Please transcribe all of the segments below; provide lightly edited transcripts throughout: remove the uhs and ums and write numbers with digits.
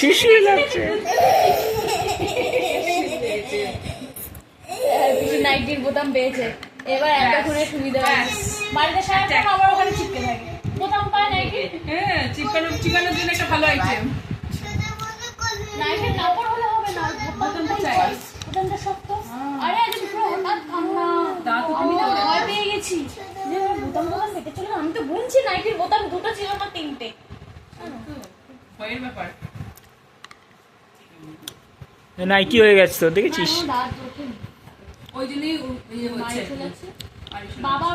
শিশু লাগছে। নাইটির বোতাম পেয়েছে, এবার একটা খুলে সুবিধা বাড়িতে সারাক্ষণ আমার ওখানে চিপকে থাকে বোতাম পায় নাইটি। হ্যাঁ, চিপানোর জন্য একটা ভালো আইটেম। নাইটির কাপড় হলে হবে না, বোতামটা চাই, বোতামটা শক্ত। আরে আজ পুরো হঠাৎ ঠান্ডা, আমি তো ভয় পেয়ে গেছি যে বোতাম ফেটে চলে। আমি তো বুনছি নাইটির বোতাম দুটো ছিল না তিনটে, ভয়ের ব্যাপার। নাইটি হয়ে গেছে তো, দেখেছিস? ওই জন্যই বাবা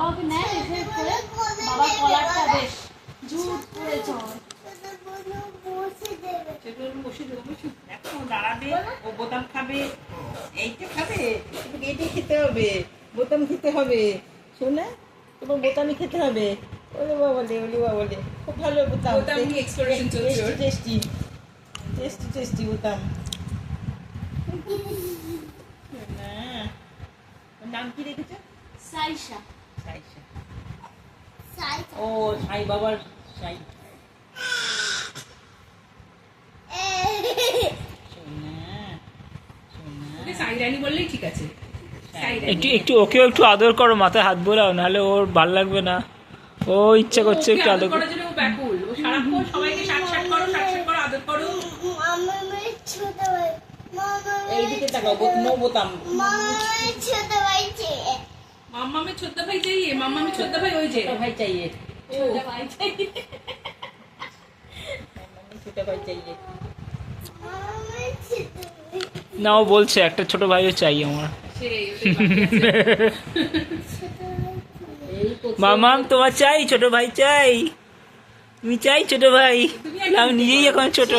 ওকে নেয় এসে করে বাবার কলারটা বেশ জুট করে চড়। দাঁড়াবে, ও বোতাম খাবে, এইটা খাবে, এইটাই খেতে হবে, বোতাম খেতে হবে, শোনা তোমার বোতামই খেতে হবে। ওলে বাবা বলে খুব ভালো বোতাম, টেস্টি টেস্টি টেস্টি বোতাম। নাম কি রেখেছো? সাইশা। সাইশা। ও সাই বাবার সাই। সাইরানি বললেই ঠিক আছে। একটু একটু ওকেও একটু আদর করো, মাথায় হাত বোলাও, নাহলে ওর ভাল লাগবে না। ও ইচ্ছা করছে একটু আদর করার জন্য ও ব্যাকুল। ও সারাক্ষণ সবাইকে শাক করো, আদর করো। এইদিকে তাকাও, নো বোতাম। মাম্মামের ছোট ভাই চাইয়ে, মাম্মামের ওই যে ভাই চাইয়ে, ছোট ভাই চাইয়ে। ছোট ভাই চাইয়ে। না, ও বলছে একটা ছোট ভাইও চাই আমার। মামাম তোমার চাই, ছোট ভাই চাই, তুমি চাই ছোট ভাই? আমি নিজেই এখন ছোট।